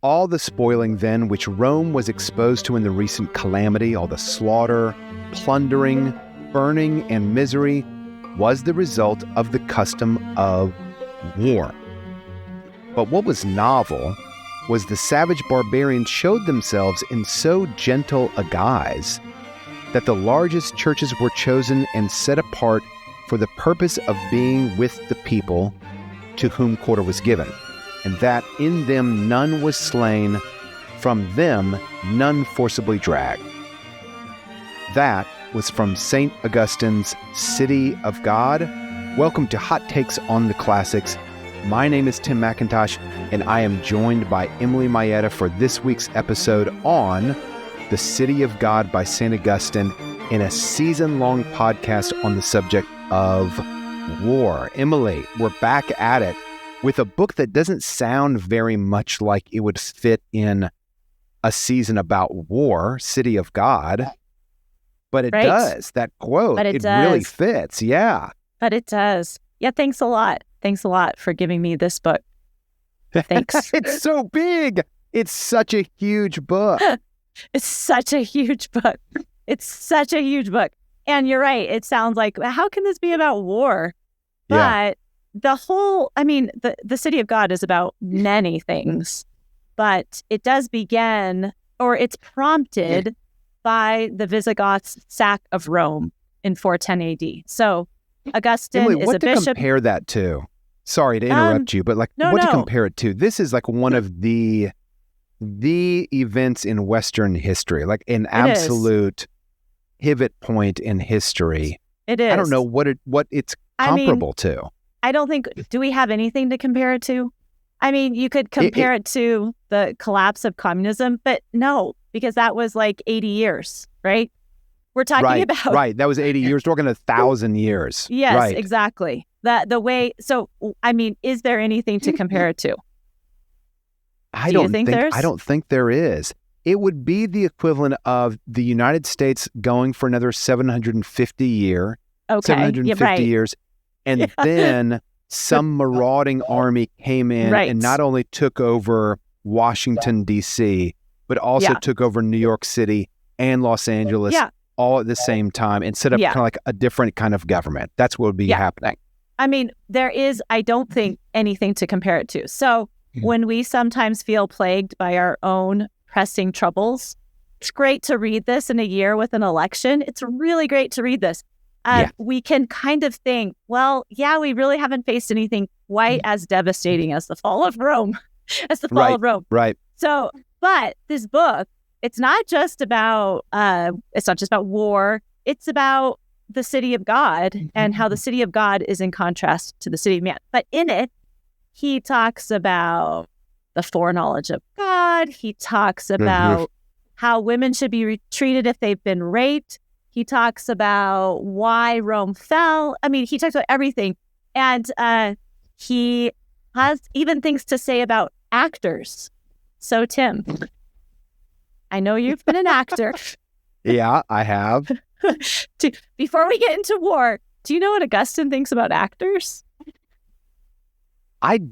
All the spoiling then which Rome was exposed to in the recent calamity, all the slaughter, plundering, burning, and misery, was the result of the custom of war. But what was novel was the savage barbarians showed themselves in so gentle a guise that the largest churches were chosen and set apart for the purpose of being with the people to whom quarter was given, and that in them none was slain, from them none forcibly dragged. That was from St. Augustine's City of God. Welcome to Hot Takes on the Classics. My name is Tim McIntosh, and I am joined by Emily Maeda for this week's episode on The City of God by St. Augustine in a season-long podcast on the subject of war. Emily, we're back at it with a book that doesn't sound very much like it would fit in a season about war, City of God, but it does. That quote, it really fits. Yeah. But it does. Yeah, thanks a lot. Thanks a lot for giving me this book. Thanks. It's so big. It's such a huge book. It's such a huge book. It's such a huge book. And you're right. It sounds like, how can this be about war? But the whole, the City of God is about many things, but it does begin, or it's prompted by the Visigoths' sack of Rome in 410 AD. So Augustine Emily, is what a to bishop. Compare that to? Sorry to interrupt you, but to compare it to? This is like one of the events in Western history, like an absolute pivot point in history. It is. I don't know what it's comparable to. I don't think, do we have anything to compare it to? You could compare it to the collapse of communism, but no, because that was like 80 years, right? We're talking about... Right, that was 80 years. We're talking 1,000 years. Yes, right. Exactly. Is there anything to compare it to? I don't think there is. It would be the equivalent of the United States going for another 750 years, and then some marauding army came in and not only took over Washington, D.C., but also took over New York City and Los Angeles all at the same time and set up kind of like a different kind of government. That's what would be happening. There is, I don't think, anything to compare it to. So when we sometimes feel plagued by our own pressing troubles, it's great to read this in a year with an election. It's really great to read this. We can kind of think, we really haven't faced anything quite as devastating as the fall of Rome, Right. So, but this book, it's not just about war. It's about the city of God and how the city of God is in contrast to the city of man. But in it, he talks about the foreknowledge of God. He talks about how women should be treated if they've been raped. He talks about why Rome fell. He talks about everything. And he has even things to say about actors. So, Tim, I know you've been an actor. Yeah, I have. Before we get into war, do you know what Augustine thinks about actors? I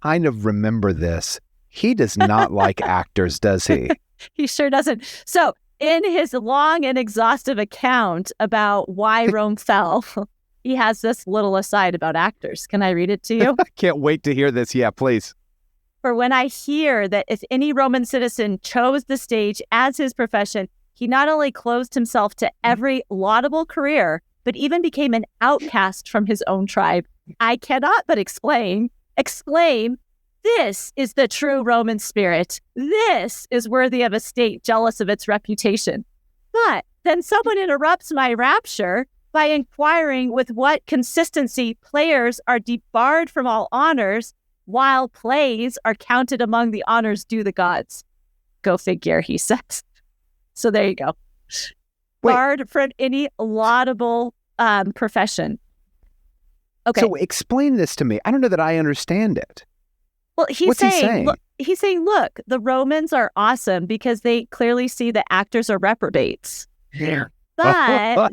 kind of remember this. He does not like actors, does he? He sure doesn't. So in his long and exhaustive account about why Rome fell, he has this little aside about actors. Can I read it to you? I can't wait to hear this. Yeah, please. For when I hear that if any Roman citizen chose the stage as his profession, he not only closed himself to every laudable career, but even became an outcast from his own tribe, I cannot but exclaim, this is the true Roman spirit. This is worthy of a state jealous of its reputation. But then someone interrupts my rapture by inquiring with what consistency players are debarred from all honors, while plays are counted among the honors due the gods. Go figure, he says. So there you go. Barred from any laudable profession. Okay. So explain this to me. I don't know that I understand it. Well, he's saying, look, the Romans are awesome because they clearly see that actors are reprobates. Yeah. But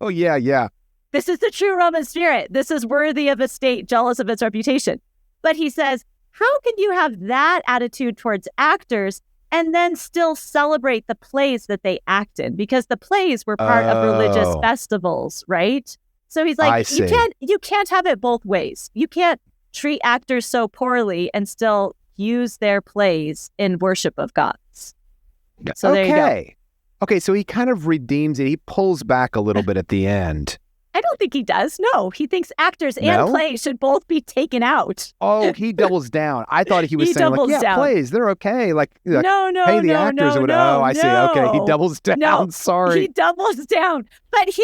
oh, yeah. This is the true Roman spirit. This is worthy of a state jealous of its reputation. But he says, how can you have that attitude towards actors and then still celebrate the plays that they act in? Because the plays were part of religious festivals, right? So he's like, you can't have it both ways. You can't treat actors so poorly and still use their plays in worship of gods. So there you go. Okay, so he kind of redeems it. He pulls back a little bit at the end. I don't think he does. No, he thinks actors and plays should both be taken out. Oh, he doubles down. I thought he was saying, like, yeah, plays, they're okay. Like pay the actors. I see. Okay, he doubles down. No, sorry. He doubles down. But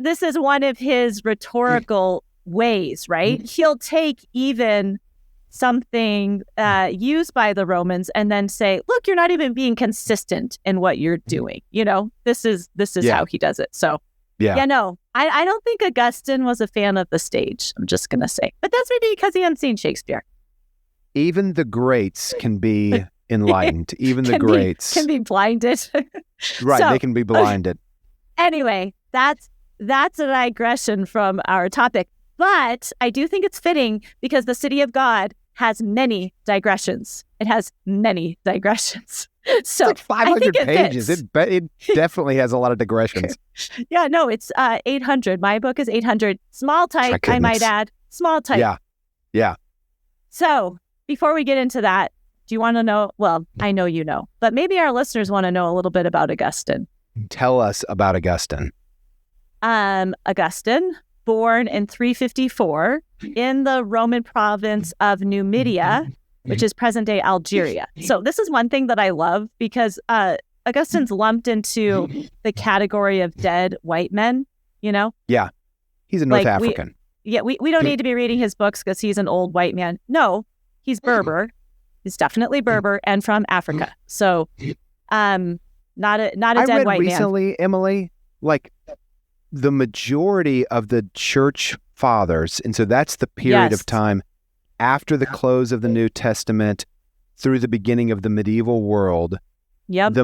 this is one of his rhetorical ways, right? He'll take even something used by the Romans and then say, look, you're not even being consistent in what you're doing. This is how he does it. So I don't think Augustine was a fan of the stage. I'm just going to say. But that's maybe because he hadn't seen Shakespeare. Even the greats can be enlightened. Even the greats can be blinded. Right, they can be blinded. Anyway, that's a digression from our topic. But I do think it's fitting because the City of God has many digressions. It has many digressions. So it's like 500 pages. It definitely has a lot of digressions. Yeah, no, it's 800. My book is 800. Small type, I might add. Small type. Yeah. So before we get into that, do you want to know? Well, I know you know, but maybe our listeners want to know a little bit about Augustine. Tell us about Augustine. Augustine, born in 354 in the Roman province of Numidia, which is present-day Algeria. So this is one thing that I love because Augustine's lumped into the category of dead white men, Yeah, he's a North African. We don't need to be reading his books because he's an old white man. No, he's Berber. He's definitely Berber and from Africa. So not a dead white man. I read recently, Emily, like the majority of the church fathers, and so that's the period of time after the close of the New Testament through the beginning of the medieval world. Yep.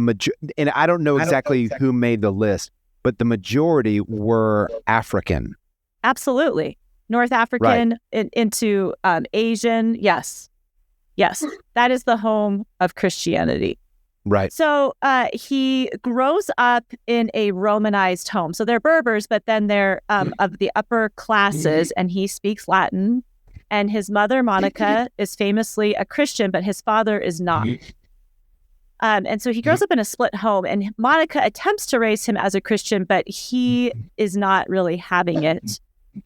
And I don't know exactly who made the list, but the majority were African. Absolutely. North African into Asian. Yes. That is the home of Christianity. Right. So he grows up in a Romanized home. So they're Berbers, but then they're of the upper classes, and he speaks Latin. And his mother, Monica, is famously a Christian, but his father is not. And so he grows up in a split home, and Monica attempts to raise him as a Christian, but he is not really having it.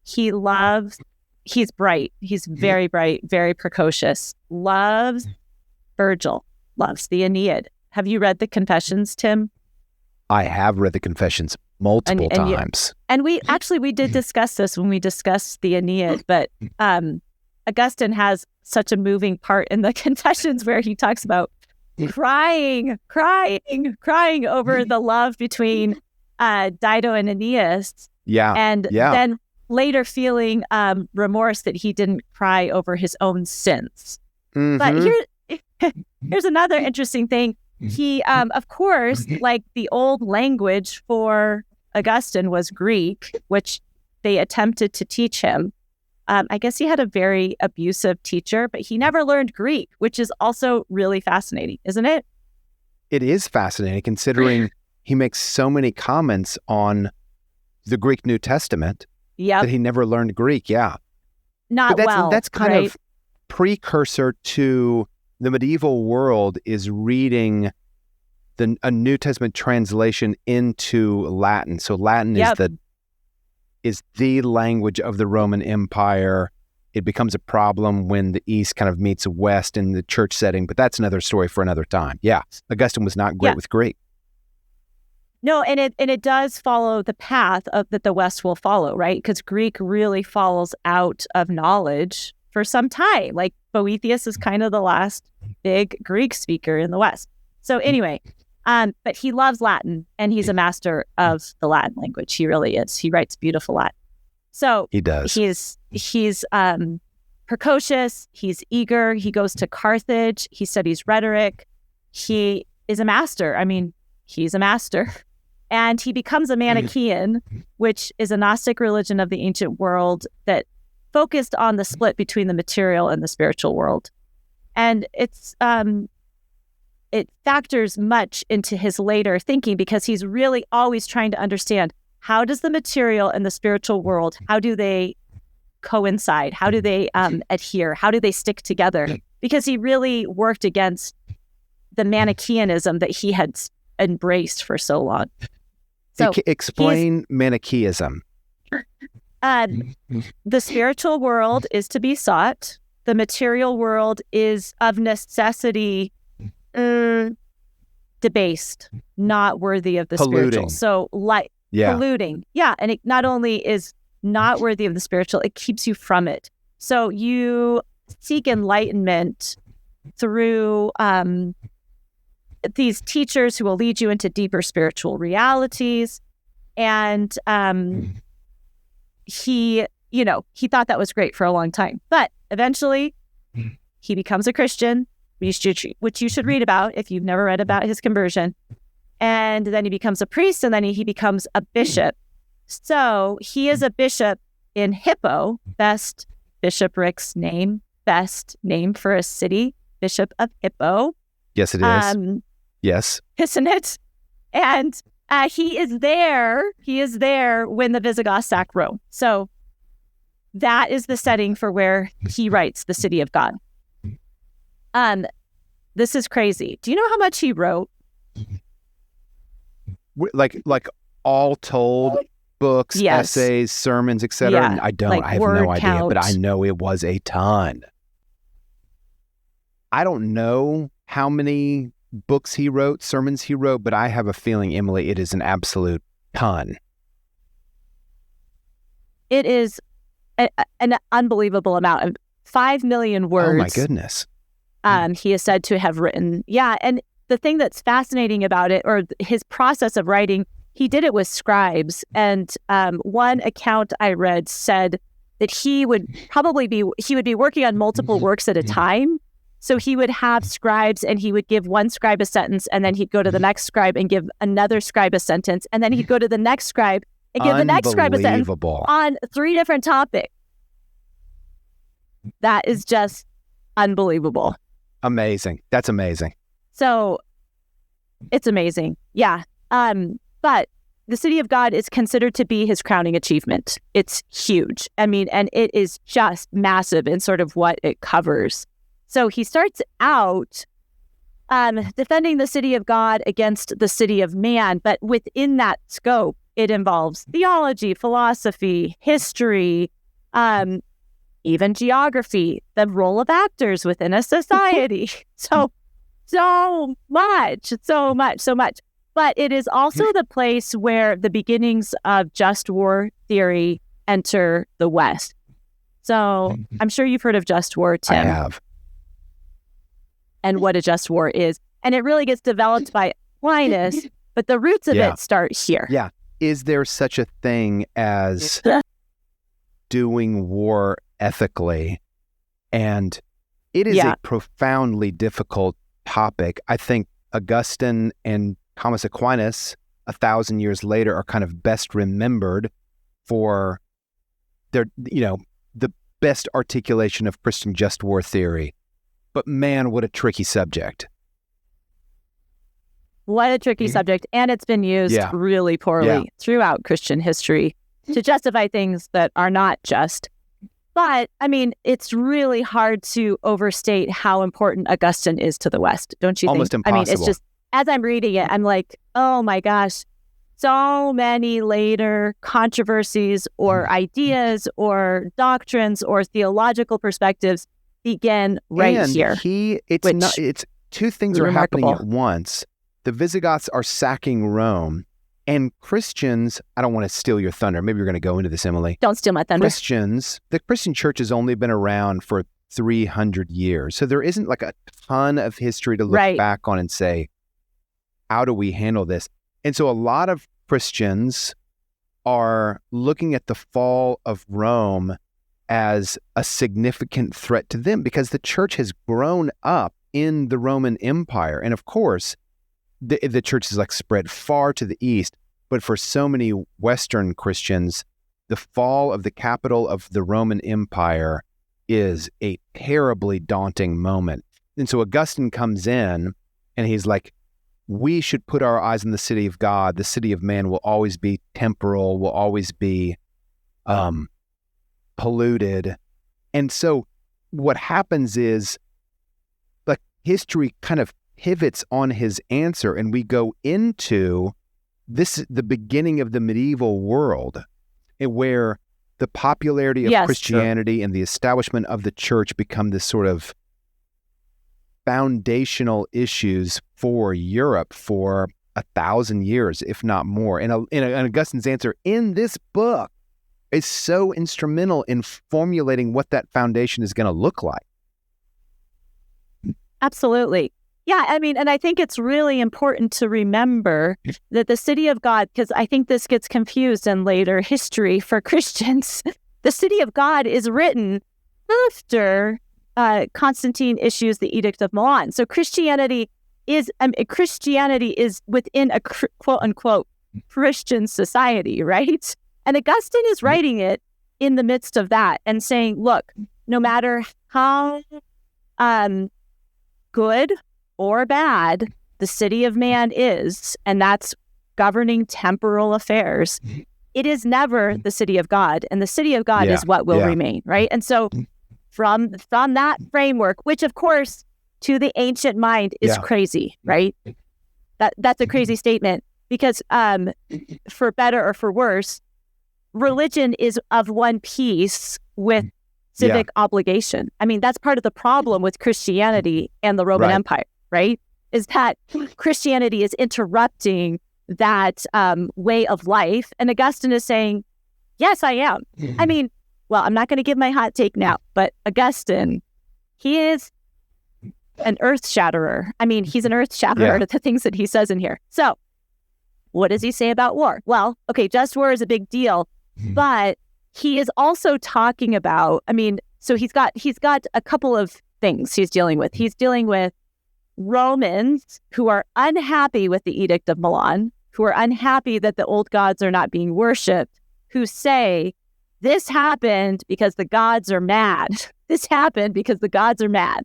He's bright. He's very bright, very precocious. Loves Virgil, loves the Aeneid. Have you read the Confessions, Tim? I have read the Confessions multiple times. And we did discuss this when we discussed the Aeneid, but Augustine has such a moving part in the Confessions where he talks about crying over the love between Dido and Aeneas. Then later feeling remorse that he didn't cry over his own sins. Mm-hmm. But here's another interesting thing. He, of course, like the old language for Augustine was Greek, which they attempted to teach him. I guess he had a very abusive teacher, but he never learned Greek, which is also really fascinating, isn't it? It is fascinating considering he makes so many comments on the Greek New Testament that he never learned Greek. Yeah. That's kind of precursor to the medieval world is reading a New Testament translation into Latin. So Latin is the language of the Roman Empire. It becomes a problem when the East kind of meets the West in the church setting, but that's another story for another time. Yeah, Augustine was not great with Greek. No, and it does follow the path that the West will follow, right? Because Greek really falls out of knowledge for some time. Like Boethius is kind of the last big Greek speaker in the West. So anyway, but he loves Latin, and he's a master of the Latin language. He really is. He writes beautiful Latin. So he does. He's precocious. He's eager. He goes to Carthage. He studies rhetoric. He is a master. I mean, he's a master. And he becomes a Manichaean, which is a Gnostic religion of the ancient world that focused on the split between the material and the spiritual world. And it factors much into his later thinking, because he's really always trying to understand, how does the material and the spiritual world, how do they coincide? How do they adhere? How do they stick together? Because he really worked against the Manichaeism that he had embraced for so long. So explain Manichaeism. The spiritual world is to be sought. The material world is of necessity debased, not worthy of the spiritual. So polluting. Yeah. And it not only is not worthy of the spiritual, it keeps you from it. So you seek enlightenment through these teachers who will lead you into deeper spiritual realities. And he thought that was great for a long time. But eventually he becomes a Christian, which you should read about if you've never read about his conversion. And then he becomes a priest, and then he becomes a bishop. So he is a bishop in Hippo, best bishoprics name, best name for a city, Bishop of Hippo. Yes, it is. Yes. Isn't it? And he is there when the Visigoths sack Rome. So that is the setting for where he writes the City of God. This is crazy. Do you know how much he wrote? Like all told, books, essays, sermons, etc. Yeah, I have no idea, but I know it was a ton. I don't know how many books he wrote, sermons he wrote, but I have a feeling, Emily, it is an absolute ton. It is an unbelievable amount of 5 million words. Oh my goodness. He is said to have written. Yeah. And the thing that's fascinating about it, or his process of writing, he did it with scribes. And one account I read said that he would be working on multiple works at a time. So he would have scribes, and he would give one scribe a sentence, and then he'd go to the next scribe and give another scribe a sentence, and then he'd go to the next scribe and give the next scribe a sentence on 3 different topics. That is just unbelievable. Amazing. That's amazing. So it's amazing. Yeah. But the City of God is considered to be his crowning achievement. It's huge. I mean, and it is just massive in sort of what it covers. So he starts out defending the City of God against the City of Man, but within that scope, it involves theology, philosophy, history, even geography, the role of actors within a society. So much. But it is also the place where the beginnings of just war theory enter the West. So I'm sure you've heard of just war, Tim. I have. And what a just war is. And it really gets developed by Aquinas, but the roots of it start here. Yeah. Is there such a thing as doing war ethically? And it is a profoundly difficult topic. I think Augustine and Thomas Aquinas, 1,000 years later, are kind of best remembered for their, the best articulation of Christian just war theory. But man, what a tricky subject. What a tricky subject. And it's been used really poorly throughout Christian history to justify things that are not just. But, I mean, it's really hard to overstate how important Augustine is to the West, don't you think? Almost impossible. I mean, it's just, as I'm reading it, I'm like, oh my gosh, so many later controversies or ideas or doctrines or theological perspectives begin here. It's two things are happening at once. The Visigoths are sacking Rome, and Christians, I don't want to steal your thunder. Maybe you're going to go into this, Emily. Don't steal my thunder. The Christian church has only been around for 300 years. So there isn't like a ton of history to look back on and say, how do we handle this? And so a lot of Christians are looking at the fall of Rome as a significant threat to them because the church has grown up in the Roman Empire. And of course, the church is like spread far to the east, but for so many Western Christians, the fall of the capital of the Roman Empire is a terribly daunting moment. And so Augustine comes in and he's like, we should put our eyes on the city of God. The city of man will always be temporal, will always be polluted. And so what happens is, like, history kind of pivots on his answer, and we go into the beginning of the medieval world, where the popularity of Christianity and the establishment of the church become this sort of foundational issues for Europe for 1,000 years, if not more. And Augustine's answer in this book is so instrumental in formulating what that foundation is going to look like. Absolutely. Yeah, I mean, and I think it's really important to remember that the city of God, because I think this gets confused in later history for Christians, the city of God is written after Constantine issues the Edict of Milan. So Christianity is within a quote unquote Christian society, right? And Augustine is writing it in the midst of that and saying, look, no matter how good or bad the city of man is, and that's governing temporal affairs, it is never the city of God, and the city of God is what will remain, right? And so from that framework, which of course to the ancient mind is crazy, right? That's a crazy statement, because for better or for worse, religion is of one piece with civic obligation. I mean, that's part of the problem with Christianity and the Roman Empire, right? Is that Christianity is interrupting that way of life. And Augustine is saying, yes, I am. I mean, well, I'm not going to give my hot take now, but Augustine, he is an earth shatterer. I mean, he's an earth shatterer to the things that he says in here. So what does he say about war? Well, okay, just war is a big deal, but he is also talking about, I mean, so he's got a couple of things he's dealing with. He's dealing with Romans who are unhappy with the Edict of Milan, who are unhappy that the old gods are not being worshipped, who say, this happened because the gods are mad. This happened because the gods are mad.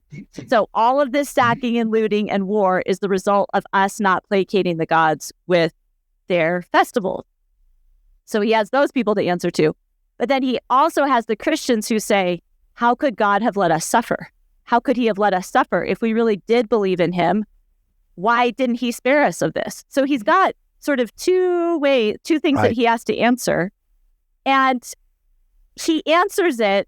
So all of this sacking and looting and war is the result of us not placating the gods with their festivals. So he has those people to answer to. But then he also has the Christians who say, how could God have let us suffer? How could he have let us suffer? If we really did believe in him, why didn't he spare us of this? So he's got sort of two things that he has to answer. And he answers it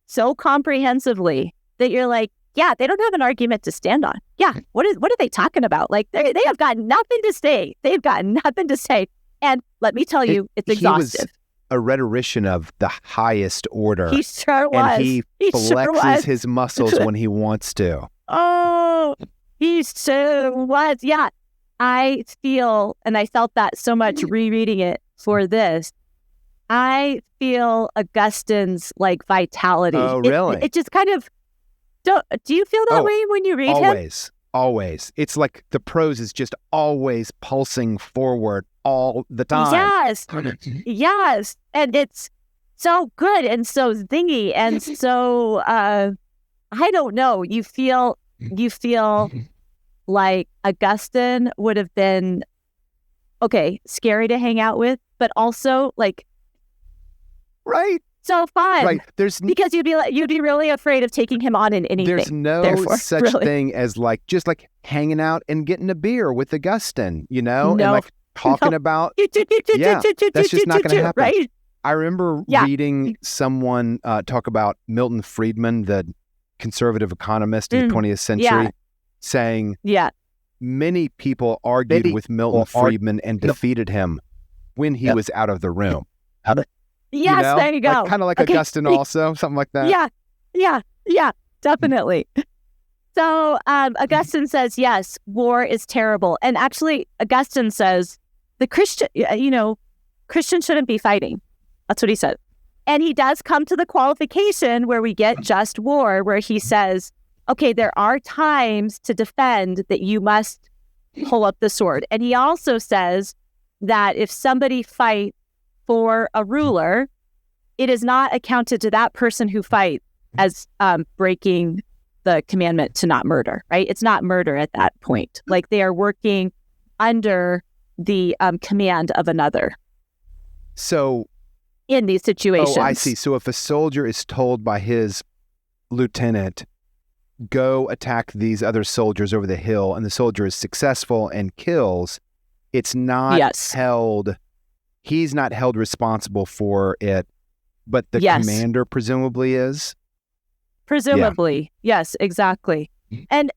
so comprehensively that you're like, yeah, they don't have an argument to stand on. Yeah, what are they talking about? Like, they have got nothing to say. They've got nothing to say. And let me tell you, it's exhaustive. He was a rhetorician of the highest order. He sure was. And he flexes his muscles when he wants to. Oh, he sure was. Yeah, I feel, and I felt that so much rereading it for this, I feel Augustine's like vitality. Oh, really? It just kind of, do you feel that way when you read him? Always. It's like the prose is just always pulsing forward all the time. Yes. And it's so good and so zingy and so, I don't know, you feel like Augustine would have been, okay, scary to hang out with, but also like, right. So fun, right? Because you'd be really afraid of taking him on in anything. There's no such thing as just hanging out and getting a beer with Augustine, and like talking about. That's just not going to happen. Right? I remember reading someone talk about Milton Friedman, the conservative economist in the 20th century, saying, many people argued with Milton Friedman and defeated him when he was out of the room. Yes, there you go. Kind of like Augustine also, something like that. Yeah, definitely. So Augustine says, yes, war is terrible. And actually, Augustine says the Christians shouldn't be fighting. That's what he said. And he does come to the qualification where we get just war, where he says, okay, there are times to defend that you must pull up the sword. And he also says that if somebody fights for a ruler, it is not accounted to that person who fights as breaking the commandment to not murder, right? It's not murder at that point. Like they are working under the command of another. So in these situations. Oh, I see. So if a soldier is told by his lieutenant, go attack these other soldiers over the hill, and the soldier is successful and kills, it's not held, he's not held responsible for it, but the commander presumably is? Presumably. Yeah. Yes, exactly. And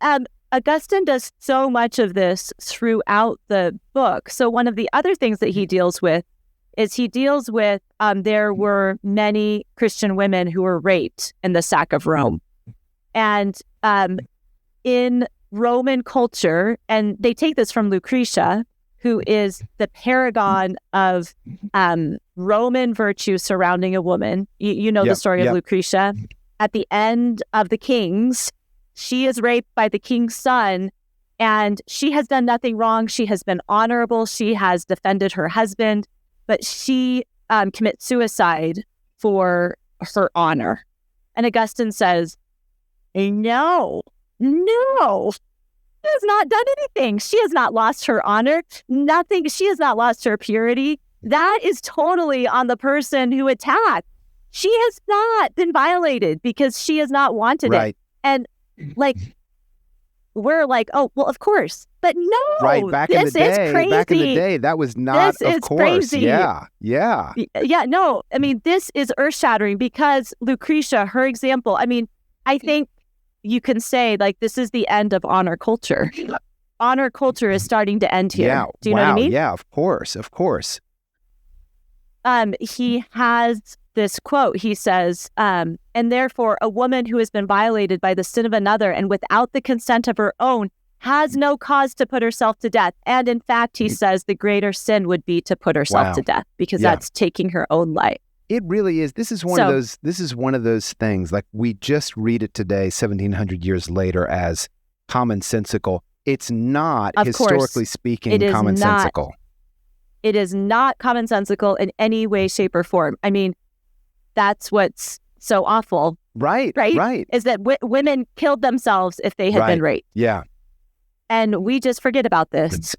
Augustine does so much of this throughout the book. So one of the other things that he deals with is there were many Christian women who were raped in the sack of Rome. And in Roman culture, and they take this from Lucretia, who is the paragon of Roman virtue surrounding a woman. You know the story of Lucretia. At the end of the Kings, she is raped by the king's son, and she has done nothing wrong. She has been honorable. She has defended her husband, but she commits suicide for her honor. And Augustine says, no, she has not done anything. She has not lost her honor. Nothing. She has not lost her purity. That is totally on the person who attacked. She has not been violated because she has not wanted it. And like, we're like, oh, well, of course. But no, back in the day, that was not, this of course. Crazy. Yeah, no, I mean, this is earth-shattering because Lucretia, her example, I mean, I think you can say, like, this is the end of honor culture. Honor culture is starting to end here. Yeah. Do you know what I mean? Yeah, of course. He has this quote. He says, and therefore a woman who has been violated by the sin of another and without the consent of her own has no cause to put herself to death. And in fact, he says the greater sin would be to put herself to death because that's taking her own life. It really is. This is one of those things, like we just read it today, 1700 years later, as commonsensical. It's not, historically speaking, commonsensical. It is not commonsensical in any way, shape, or form. I mean, that's what's so awful. Right. Is that women killed themselves if they had been raped. Yeah. And we just forget about this.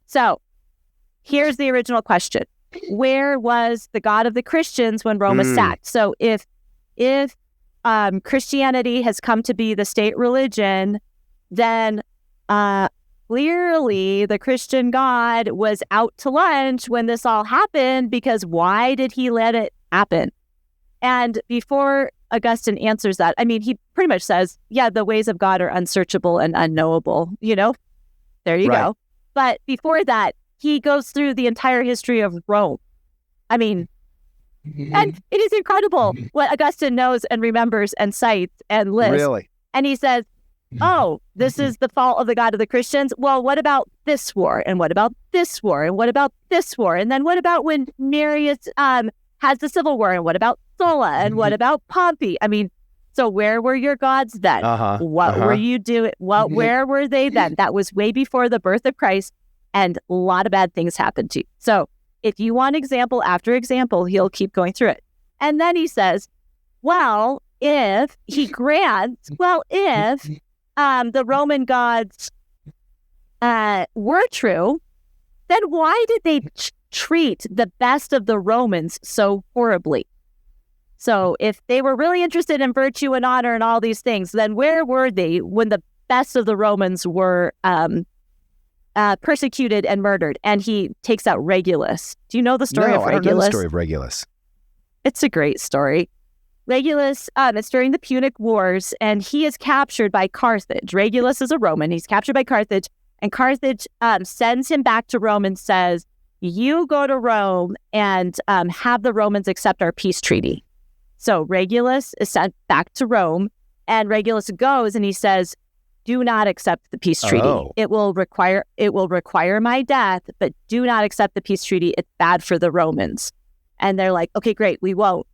So here's the original question. Where was the God of the Christians when Rome was sacked? So if Christianity has come to be the state religion, then clearly the Christian God was out to lunch when this all happened, because why did he let it happen? And before Augustine answers that, I mean, he pretty much says, yeah, the ways of God are unsearchable and unknowable, there you go. But before that, he goes through the entire history of Rome. I mean, and it is incredible what Augustine knows and remembers and cites and lists. Really? And he says, oh, this is the fault of the God of the Christians. Well, what about this war? And what about this war? And what about this war? And then what about when Marius has the civil war? And what about Sulla? And what about Pompey? I mean, so where were your gods then? What were you doing? Where were they then? That was way before the birth of Christ, and a lot of bad things happened to you. So if you want example after example, he'll keep going through it. And then he says, well, if the Roman gods were true, then why did they treat the best of the Romans so horribly? So if they were really interested in virtue and honor and all these things, then where were they when the best of the Romans were persecuted and murdered? And he takes out Regulus. Do you know the story of Regulus? I don't know the story of Regulus. It's a great story. Regulus, it's during the Punic Wars, and he is captured by Carthage. Regulus is a Roman. He's captured by Carthage, and Carthage sends him back to Rome and says, you go to Rome and have the Romans accept our peace treaty. So Regulus is sent back to Rome, and Regulus goes and he says, do not accept the peace treaty. It will require my death, but do not accept the peace treaty. It's bad for the Romans. And they're like, okay, great, we won't.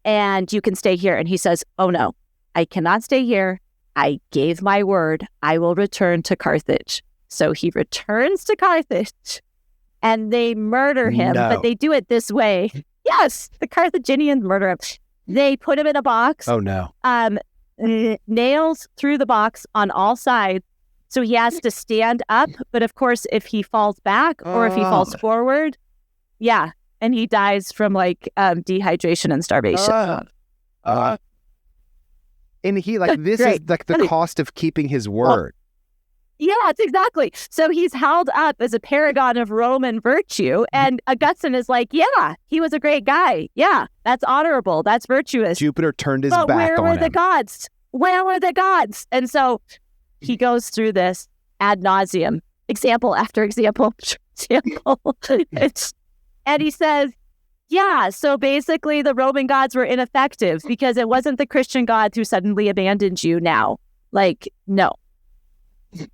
And you can stay here. And he says, oh no, I cannot stay here. I gave my word. I will return to Carthage. So he returns to Carthage and they murder him, but they do it this way. Yes, the Carthaginians murder him. They put him in a box. Oh no. nails through the box on all sides. So he has to stand up. But of course, if he falls back or if he falls forward, and he dies from dehydration and starvation. And he this is like the cost of keeping his word. Yes, exactly. So he's held up as a paragon of Roman virtue. And Augustine is like, yeah, he was a great guy. Yeah, that's honorable. That's virtuous. Jupiter turned his back on him. But where were the gods? Where were the gods? And so he goes through this ad nauseum, example after example, and he says, yeah, so basically the Roman gods were ineffective because it wasn't the Christian gods who suddenly abandoned you now. No.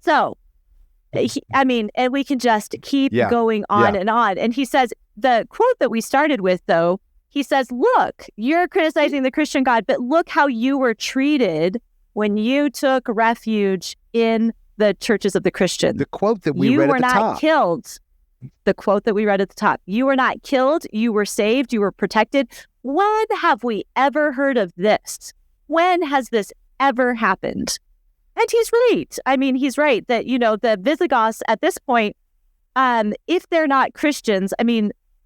So, and we can just keep going on and on. And he says, the quote that we started with, though, he says, look, you're criticizing the Christian God, but look how you were treated when you took refuge in the churches of the Christians. The quote that we read at the top. You were not killed. The quote that we read at the top. You were not killed. You were saved. You were protected. When have we ever heard of this? When has this ever happened? And he's right. He's right that, the Visigoths at this point, if they're not Christians,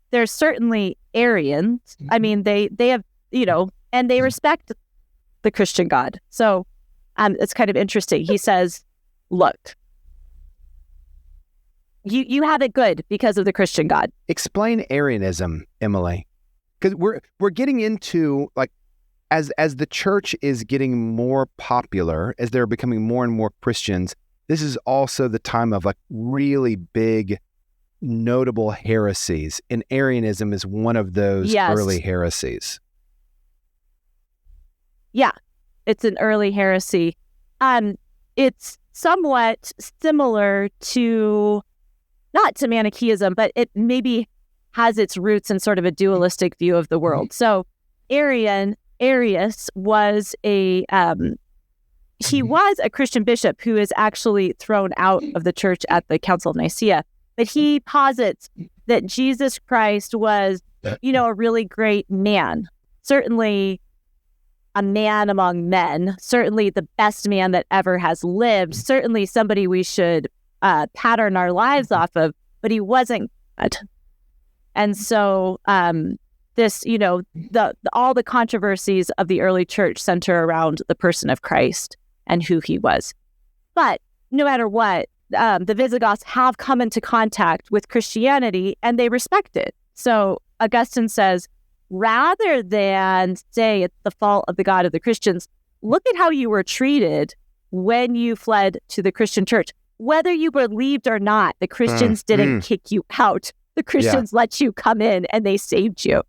they're certainly Arians. They have, and they respect the Christian God. So it's kind of interesting. He says, look, you have it good because of the Christian God. Explain Arianism, Emily. Because we're getting into, as the church is getting more popular, as they're becoming more and more Christians, this is also the time of really big, notable heresies. And Arianism is one of those early heresies. Yeah, it's an early heresy. It's somewhat similar to, not to Manichaeism, but it maybe has its roots in sort of a dualistic view of the world. So Arius was he was a Christian bishop who is actually thrown out of the church at the Council of Nicaea, but he posits that Jesus Christ was, a really great man, certainly a man among men, certainly the best man that ever has lived, certainly somebody we should pattern our lives off of, but he wasn't God. And so this, all the controversies of the early church center around the person of Christ and who he was. But no matter what, the Visigoths have come into contact with Christianity and they respect it. So Augustine says, rather than say it's the fault of the God of the Christians, look at how you were treated when you fled to the Christian church. Whether you believed or not, the Christians didn't kick you out. The Christians let you come in and they saved you.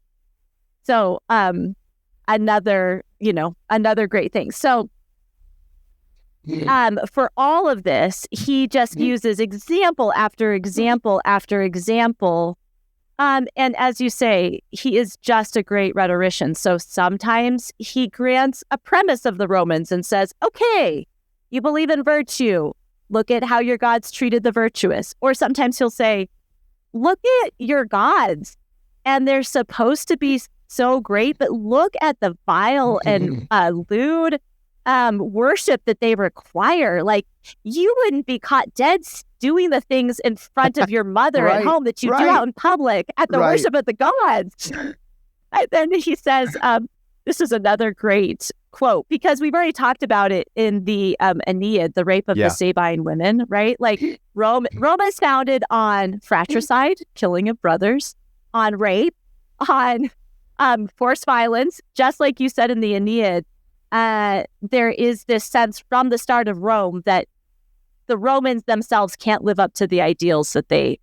So another great thing. So for all of this, he just uses example after example after example. And as you say, he is just a great rhetorician. So sometimes he grants a premise of the Romans and says, okay, you believe in virtue. Look at how your gods treated the virtuous. Or sometimes he'll say, look at your gods. And they're supposed to be so great, but look at the vile and lewd worship that they require. You wouldn't be caught dead doing the things in front of your mother at home that you do out in public at the worship of the gods. And then he says, this is another great quote, because we've already talked about it in the Aeneid, the rape of the Sabine women, right? Rome is founded on fratricide, killing of brothers, on rape, on forced violence, just like you said in the Aeneid. There is this sense from the start of Rome that the Romans themselves can't live up to the ideals that they,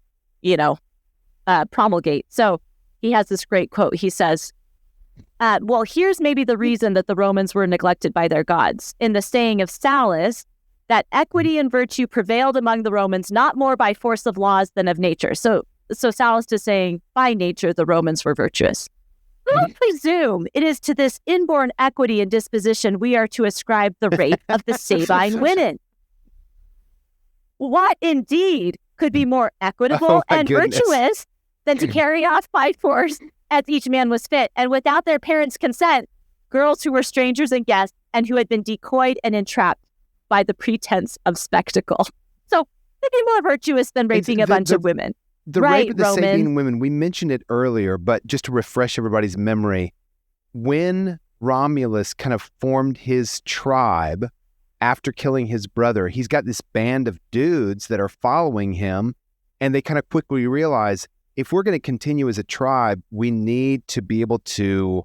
promulgate. So he has this great quote. He says, well, here's maybe the reason that the Romans were neglected by their gods. In the saying of Sallust, that equity and virtue prevailed among the Romans, not more by force of laws than of nature. So Sallust is saying, by nature, the Romans were virtuous. I presume it is to this inborn equity and disposition we are to ascribe the rape of the Sabine women. What indeed could be more equitable and virtuous than to carry off by force as each man was fit, and without their parents' consent, girls who were strangers and guests and who had been decoyed and entrapped by the pretense of spectacle. So nothing more virtuous than raping a bunch of women. The rape of the Sabine women, we mentioned it earlier, but just to refresh everybody's memory, when Romulus kind of formed his tribe after killing his brother, he's got this band of dudes that are following him, and they kind of quickly realize, if we're going to continue as a tribe, we need to be able to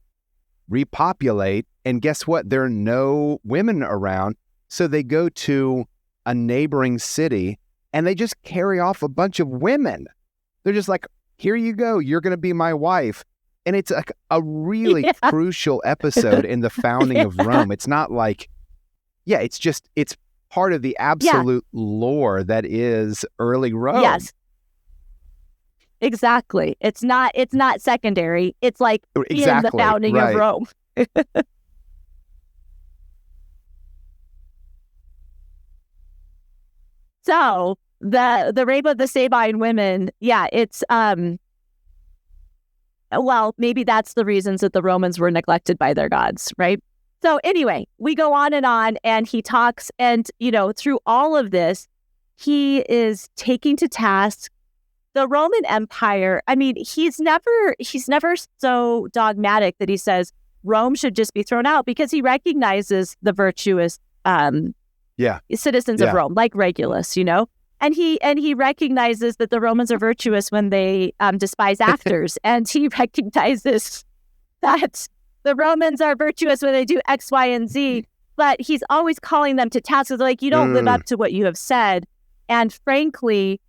repopulate. And guess what? There are no women around. So they go to a neighboring city and they just carry off a bunch of women. They're just like, here you go. You're going to be my wife. And it's like a really crucial episode in the founding of Rome. It's not like, it's part of the absolute lore that is early Rome. Yes. Exactly. It's not secondary. It's like in the founding of Rome. So the rape of the Sabine women, it's well, maybe that's the reasons that the Romans were neglected by their gods, right? So anyway, we go on, and he talks, and through all of this, he is taking to task the Roman Empire. I mean, he's never so dogmatic that he says Rome should just be thrown out, because he recognizes the virtuous citizens of Rome, like Regulus, and he recognizes that the Romans are virtuous when they despise actors, and he recognizes that the Romans are virtuous when they do X, Y, and Z. But he's always calling them to task. It's like, you don't live up to what you have said, and frankly,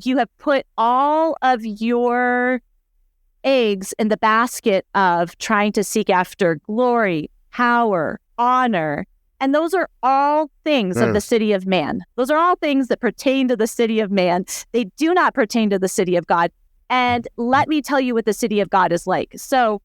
you have put all of your eggs in the basket of trying to seek after glory, power, honor. And those are all things of the city of man. Those are all things that pertain to the city of man. They do not pertain to the city of God. And let me tell you what the city of God is like. So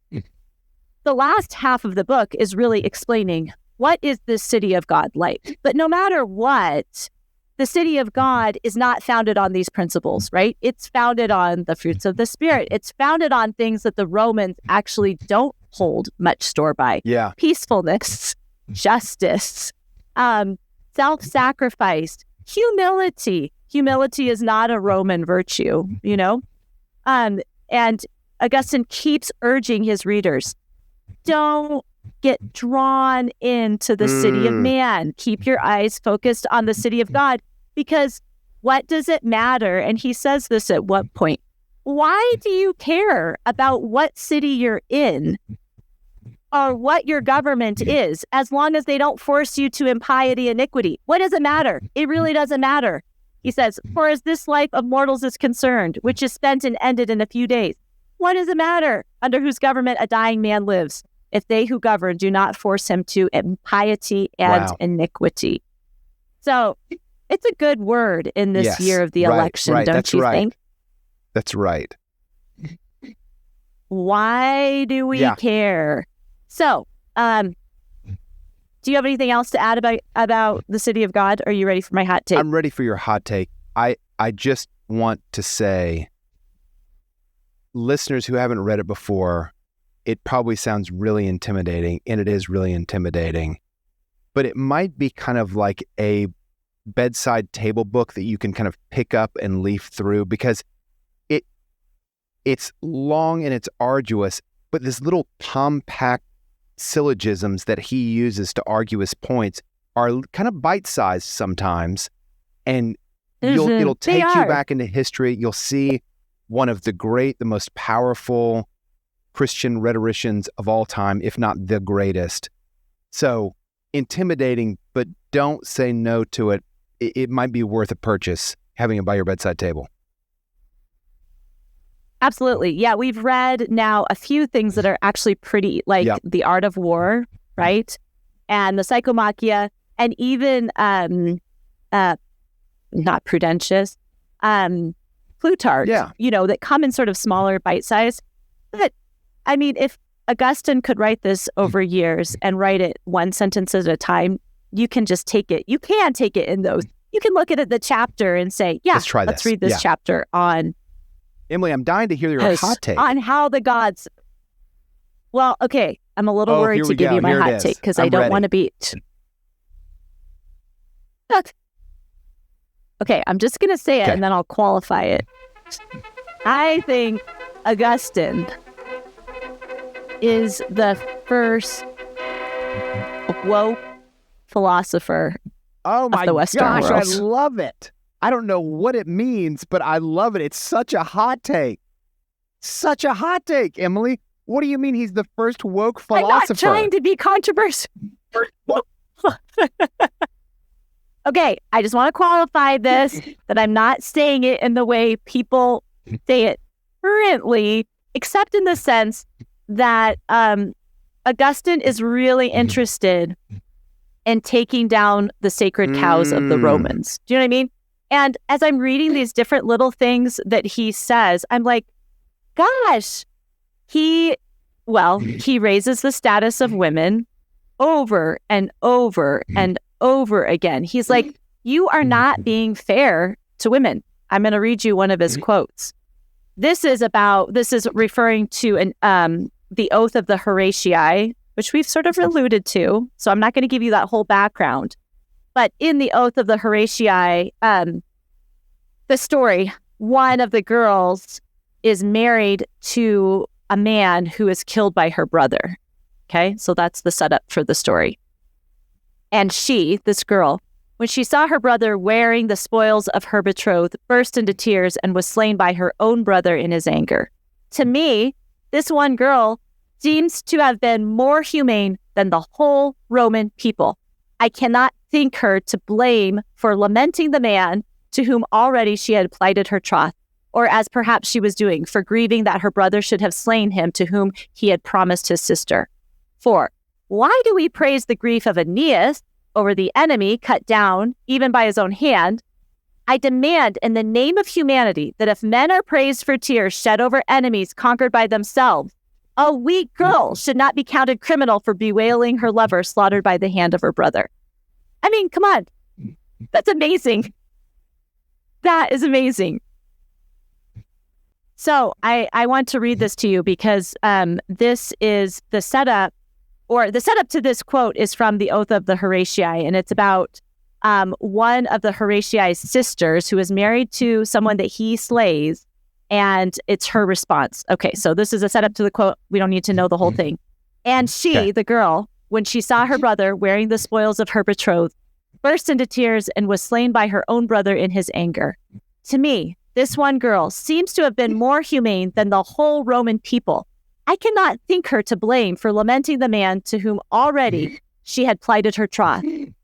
the last half of the book is really explaining, what is this city of God like? But no matter what, the city of God is not founded on these principles, right? It's founded on the fruits of the Spirit. It's founded on things that the Romans actually don't hold much store by. Yeah. Peacefulness, justice, self-sacrifice, humility. Humility is not a Roman virtue, And Augustine keeps urging his readers, don't get drawn into the city of man. Keep your eyes focused on the city of God, because what does it matter? And he says this at what point? Why do you care about what city you're in or what your government is, as long as they don't force you to impiety, iniquity? What does it matter? It really doesn't matter. He says, for as this life of mortals is concerned, which is spent and ended in a few days, what does it matter under whose government a dying man lives, if they who govern do not force him to impiety and iniquity? So it's a good word in this year of the election, don't you think? That's right. Why do we care? So, do you have anything else to add about the city of God? Are you ready for my hot take? I'm ready for your hot take. I just want to say, listeners who haven't read it before, it probably sounds really intimidating, and it is really intimidating, but it might be kind of like a bedside table book that you can kind of pick up and leaf through, because it's long and it's arduous, but this little compact syllogisms that he uses to argue his points are kind of bite-sized sometimes, and it'll take you back into history. You'll see one of the most powerful Christian rhetoricians of all time, if not the greatest. So intimidating, but don't say no to it. It might be worth a purchase, having it by your bedside table. Absolutely. Yeah, we've read now a few things that are actually pretty, like The Art of War, right? And the Psychomachia, and even, not Prudentius, Plutarch, that come in sort of smaller bite size. But I mean, if Augustine could write this over years and write it one sentence at a time, you can just take it. You can take it in those. You can look at the chapter and say, let's read this chapter on. Emily, I'm dying to hear your hot take. On how the gods. Well, okay. I'm a little worried to give you my hot take because I don't want to be... Okay, I'm just going to say it and then I'll qualify it. I think Augustine is the first woke philosopher of the Western world. I love it. I don't know what it means, but I love it. It's such a hot take. Such a hot take, Emily. What do you mean he's the first woke philosopher? I'm not trying to be controversial. Okay, I just want to qualify this, that I'm not saying it in the way people say it currently, except in the sense that Augustine is really interested in taking down the sacred cows of the Romans. Do you know what I mean? And as I'm reading these different little things that he says, I'm like, gosh, he raises the status of women over and over and over again. He's like, you are not being fair to women. I'm going to read you one of his quotes. This is referring to the Oath of the Horatii, which we've sort of alluded to. So I'm not going to give you that whole background. But in the Oath of the Horatii, the story, one of the girls is married to a man who is killed by her brother. Okay, so that's the setup for the story. And she, this girl, when she saw her brother wearing the spoils of her betrothed, burst into tears and was slain by her own brother in his anger. To me, this one girl seems to have been more humane than the whole Roman people. I cannot think her to blame for lamenting the man to whom already she had plighted her troth, or as perhaps she was doing, for grieving that her brother should have slain him to whom he had promised his sister. 4. Why do we praise the grief of Aeneas over the enemy cut down even by his own hand? I demand in the name of humanity that if men are praised for tears shed over enemies conquered by themselves, a weak girl should not be counted criminal for bewailing her lover slaughtered by the hand of her brother. I mean, come on. That's amazing. That is amazing. So I want to read this to you because this is the setup, or the setup to this quote is from the Oath of the Horatii, and it's about one of the Horatei's sisters who is married to someone that he slays, and it's her response. Okay, so this is a setup to the quote. We don't need to know the whole thing. And she, the girl, when she saw her brother wearing the spoils of her betrothed, burst into tears and was slain by her own brother in his anger. To me, this one girl seems to have been more humane than the whole Roman people. I cannot think her to blame for lamenting the man to whom already she had plighted her troth,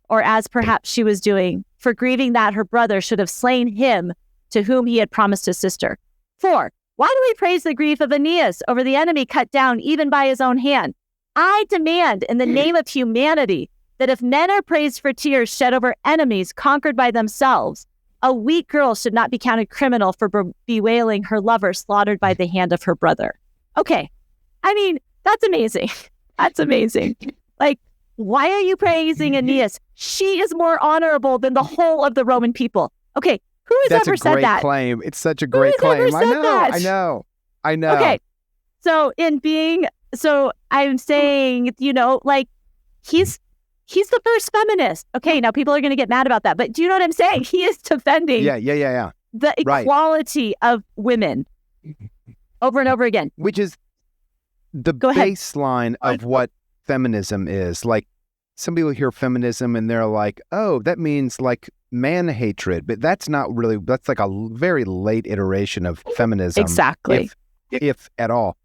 or as perhaps she was doing, for grieving that her brother should have slain him to whom he had promised his sister. 4. Why do we praise the grief of Aeneas over the enemy cut down even by his own hand? I demand in the name of humanity that if men are praised for tears shed over enemies conquered by themselves, a weak girl should not be counted criminal for bewailing her lover slaughtered by the hand of her brother. Okay. I mean, that's amazing. That's amazing. Like, why are you praising Aeneas? She is more honorable than the whole of the Roman people. Okay. Who has ever said that? That's a great claim. It's such a great claim. I know. Okay. So I'm saying, like, he's the first feminist. Okay, now people are going to get mad about that, but do you know what I'm saying? He is defending the equality of women over and over again. Which is the baseline of what feminism is. Like, some people hear feminism and they're like, oh, that means like man hatred, but that's not really, that's like a very late iteration of feminism. Exactly. If at all.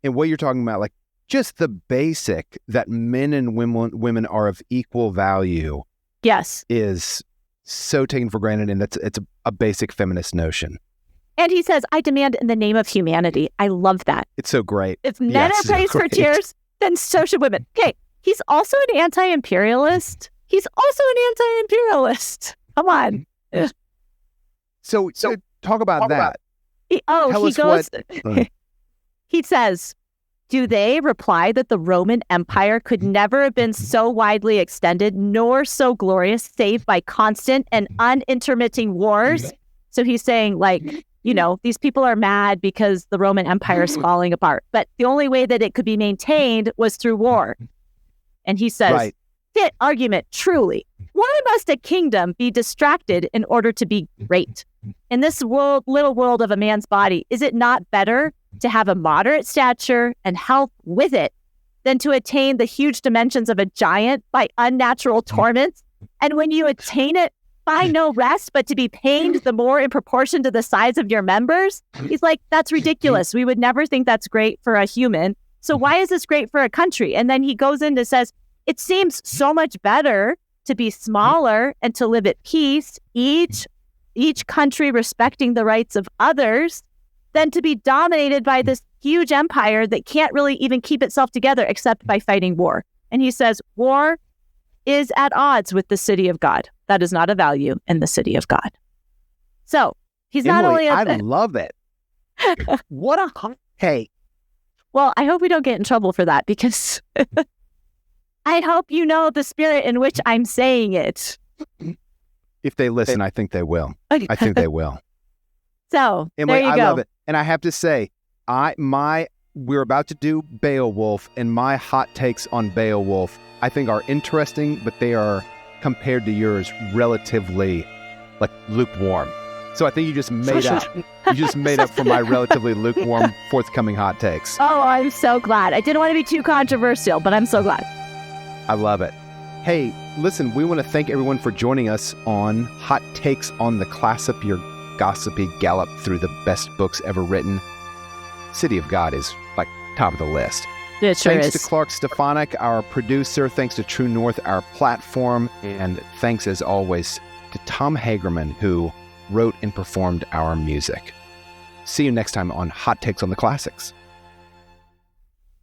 And what you're talking about, like, just the basic that men and women are of equal value. Yes. Is so taken for granted, and it's a basic feminist notion. And he says, I demand in the name of humanity. I love that. It's so great. If men are praised for tears, then so should women. Okay. He's also an anti-imperialist. Come on. So talk about that. He says, do they reply that the Roman Empire could never have been so widely extended nor so glorious save by constant and unintermitting wars? So he's saying, like, these people are mad because the Roman Empire is falling apart. But the only way that it could be maintained was through war. And he says, fit argument, truly. Why must a kingdom be distracted in order to be great? In this little world of a man's body, is it not better to have a moderate stature and health with it than to attain the huge dimensions of a giant by unnatural torments? And when you attain it, find no rest, but to be pained the more in proportion to the size of your members? He's like, that's ridiculous. We would never think that's great for a human. So why is this great for a country? And then he goes in and says, it seems so much better to be smaller and to live at peace, each country respecting the rights of others, than to be dominated by this huge empire that can't really even keep itself together except by fighting war. And he says, war is at odds with the city of God. That is not a value in the city of God. So he's Emily, not only I love it. What a hot take. Well, I hope we don't get in trouble for that, because I hope you know the spirit in which I'm saying it. If they listen, I think they will. I think they will. So Emily, there you I go. love it. And I have to say, we're about to do Beowulf, and my hot takes on Beowulf, I think, are interesting, but they are, compared to yours, relatively lukewarm. So I think you just made up. You just made up for my relatively lukewarm forthcoming hot takes. Oh, I'm so glad. I didn't want to be too controversial, but I'm so glad. I love it. Hey, listen, we want to thank everyone for joining us on Hot Takes on the Classip, your gossipy gallop through the best books ever written. City of God is top of the list. It sure Thanks is. to Clark Stefanik, our producer. Thanks to True North, our platform. And thanks, as always, to Tom Hagerman, who wrote and performed our music. See you next time on Hot Takes on the Classics.